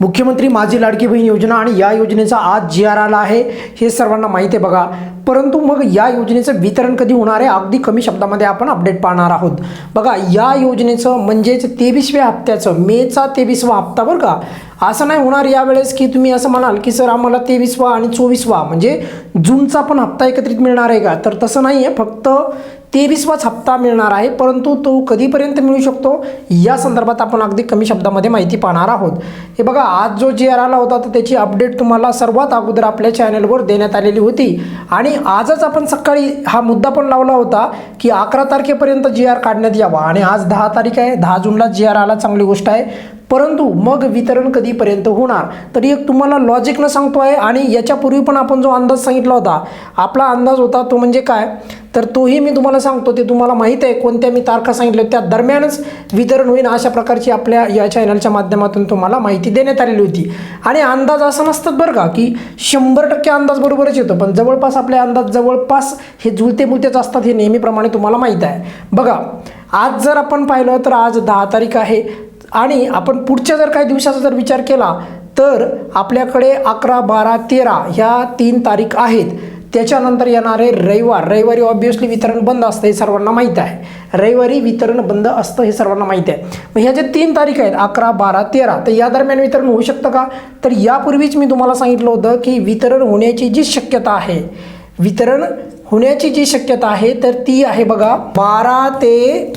मुख्यमंत्री माझी लाडकी बहीण योजना आणि या योजनेचा आज जी आर आला आहे हे सर्वांना माहिती आहे बघा। परंतु मग या योजनेचं वितरण कधी होणार आहे अगदी कमी शब्दामध्ये आपण अपडेट पाहणार आहोत। बघा या योजनेचं म्हणजेच 23व्या हप्त्याचं मेचा 23वा हप्ता बरं का। असं नाही होणार यावेळेस की तुम्ही असं म्हणाल की सर आम्हाला 23वा आणि 24वा म्हणजे जूनचा पण हप्ता एकत्रित मिळणार आहे का, तर तसं नाही आहे, फक्त 23वाच हप्ता मिळणार आहे। परंतु तो कधीपर्यंत मिळू शकतो या संदर्भात आपण अगदी कमी शब्दामध्ये माहिती पाहणार आहोत। हे बघा आज जो जी आर आला होता तर त्याची अपडेट तुम्हाला सर्वात अगोदर आपल्या चॅनलवर देण्यात आलेली होती आणि आजच आपण सकाळी हा मुद्दा पण लावला होता की 11 तारखेपर्यंत जी आर काढण्यात यावा आणि आज 10 तारीख आहे, 10 जूनला जी आर आला, चांगली गोष्ट आहे। परंतु मग वितरण कधीपर्यंत होणार तर एक तुम्हाला लॉजिक न सांगतो आहे आणि याच्यापूर्वी पण आपण जो अंदाज सांगितला होता आपला अंदाज होता तो म्हणजे काय, तर तोही मी तुम्हाला सांगतो। ते तुम्हाला माहीत आहे कोणत्या मी तारखा सांगितल्या त्या दरम्यानच वितरण होईल अशा प्रकारची आपल्या या चॅनलच्या माध्यमातून तुम्हाला माहिती देण्यात आलेली होती। आणि अंदाज असं नसतात बरं का की 100% अंदाज बरोबरच येतो, पण जवळपास आपले अंदाज जवळपास हे जुळते बुलतेच असतात, हे नेहमीप्रमाणे तुम्हाला माहीत आहे। बघा आज जर आपण पाहिलं तर आज 10 तारीख आहे आणि आपण पुढच्या जर काही दिवसाचा जर विचार केला तर आपल्याकडे 11, 12, 13 ह्या 3 तारीख आहेत। त्याच्यानंतर येणारे रविवारी ऑब्वियसली वितरण बंद असतं हे सर्वांना माहीत आहे। रविवारी वितरण बंद असतं हे सर्वांना माहीत आहे। मग ह्या ज्या 3 तारीख आहेत 11, 12, 13 तर या दरम्यान वितरण होऊ शकतं का, तर यापूर्वीच मी तुम्हाला सांगितलं होतं की वितरण होण्याची जी शक्यता आहे, वितरण होण्याची जी शक्यता आहे तर ती आहे बघा 12 ते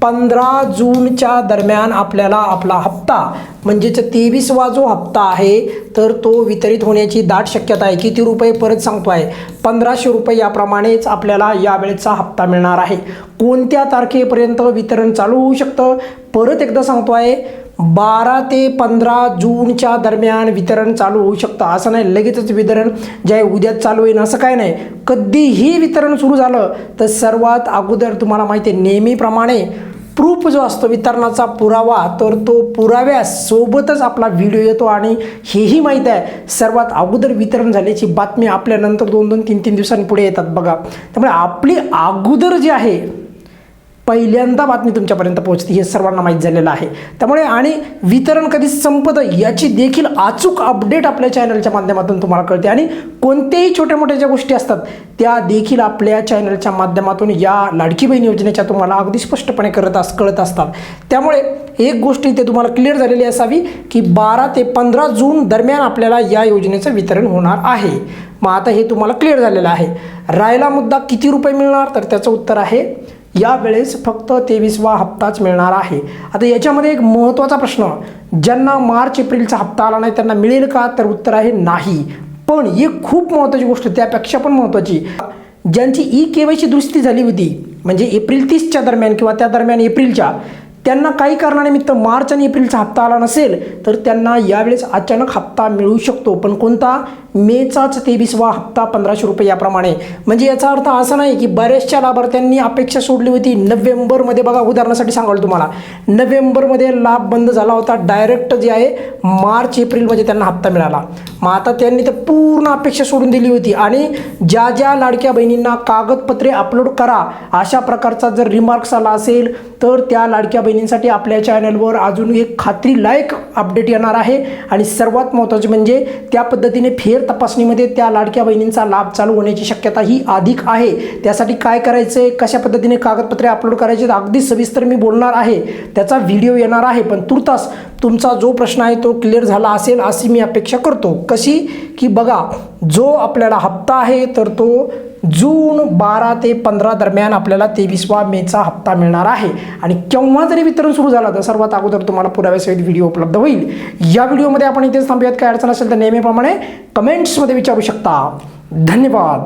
15 जूनच्या दरम्यान आपल्याला आपला हप्ता म्हणजेच 23वा जो हप्ता आहे तर तो वितरित होण्याची दाट शक्यता आहे। किती रुपये परत सांगतो आहे, 1500 रुपये याप्रमाणेच आपल्याला यावेळेचा हप्ता मिळणार आहे। कोणत्या तारखेपर्यंत वितरण चालू होऊ शकतं परत एकदा सांगतो आहे, 12 ते 15 जूनच्या दरम्यान वितरण चालू होऊ शकतं। असं नाही लगेचच वितरण जे उद्याच चालू होईल असं काय नाही, कधीही वितरण सुरू झालं तर सर्वात अगोदर तुम्हाला माहिती आहे नेहमीप्रमाणे प्रूफ जो असतो वितरणाचा पुरावा तर तो पुराव्यासोबतच आपला व्हिडिओ येतो आणि हेही माहीत आहे सर्वात अगोदर वितरण झाल्याची बातमी आपल्यानंतर 2-2, 3-3 दिवसांनी पुढे येतात बघा। त्यामुळे आपली अगोदर जी आहे पहिल्यांदा बातमी तुमच्यापर्यंत पोहोचते हे सर्वांना माहीत झालेलं आहे। त्यामुळे आणि वितरण कधी संपतं याची देखील अचूक अपडेट आपल्या चॅनलच्या माध्यमातून तुम्हाला कळते आणि कोणत्याही छोट्या मोठ्या ज्या गोष्टी असतात त्या देखील आपल्या चॅनलच्या माध्यमातून या लाडकी बहीण योजनेच्या तुम्हाला अगदी स्पष्टपणे कळत असतात। त्यामुळे एक गोष्ट इथे तुम्हाला क्लिअर झालेली असावी की 12 ते 15 जून दरम्यान आपल्याला या योजनेचं वितरण होणार आहे। मग आता हे तुम्हाला क्लिअर झालेलं आहे। राहिला मुद्दा किती रुपये मिळणार, तर त्याचं उत्तर आहे यावेळेस फक्त 23वा हप्ताच मिळणार आहे। आता याच्यामध्ये एक महत्त्वाचा प्रश्न, ज्यांना मार्च एप्रिलचा हप्ता आला नाही त्यांना मिळेल का, तर उत्तर आहे नाही। पण एक खूप महत्त्वाची गोष्ट त्यापेक्षा पण महत्त्वाची, ज्यांची KYC दुरुस्ती झाली होती म्हणजे एप्रिल 30च्या दरम्यान किंवा त्या दरम्यान एप्रिलच्या, त्यांना काही कारणानिमित्त मार्च आणि एप्रिलचा हप्ता आला नसेल तर त्यांना यावेळेस अचानक हप्ता मिळू शकतो, पण कोणता, मेचाच 23वा हप्ता 1500 रुपये याप्रमाणे। म्हणजे याचा अर्थ असा नाही की बऱ्याचशा लाभार्थ्यांनी अपेक्षा सोडली होती नोव्हेंबरमध्ये। बघा उदाहरणासाठी सांगाल तुम्हाला, नोव्हेंबरमध्ये लाभ बंद झाला होता, डायरेक्ट जे आहे मार्च एप्रिलमध्ये त्यांना हप्ता मिळाला। मग आता त्यांनी तर पूर्ण अपेक्षा सोडून दिली होती आणि ज्या ज्या लाडक्या बहिणींना कागदपत्रे अपलोड करा अशा प्रकारचा जर रिमार्क्स आला असेल तर त्या लाडक्या बहिणींसाठी आपल्या चॅनलवर अजून एक खात्रीलायक अपडेट येणार आहे। आणि सर्वात महत्त्वाचे म्हणजे त्या पद्धतीने फेर तपासणीमध्ये त्या लाडक्या बहिणींचा लाभ चालू होण्याची शक्यता ही अधिक आहे। त्यासाठी काय करायचं, कशा पद्धतीने कागदपत्रे अपलोड करायचे अगदी सविस्तर मी बोलणार आहे, त्याचा व्हिडिओ येणार आहे। पण तुर्तास तुमचा जो प्रश्न आहे तो क्लिअर झाला असेल अशी मी अपेक्षा करतो। कशी की बघा जो आपल्याला हप्ता आहे तर तो जून 12 ते 15 दरम्यान आपल्याला 23वा मेचा हप्ता मिळणार आहे। आणि केव्हा जरी वितरण सुरू झालं तर सर्वात अगोदर तुम्हाला पुराव्यासहित व्हिडिओ उपलब्ध होईल। या व्हिडिओमध्ये आपण इथेच थांबूयात, काय अडचण असेल तर नेहमीप्रमाणे कमेंट्समध्ये विचारू शकता। धन्यवाद।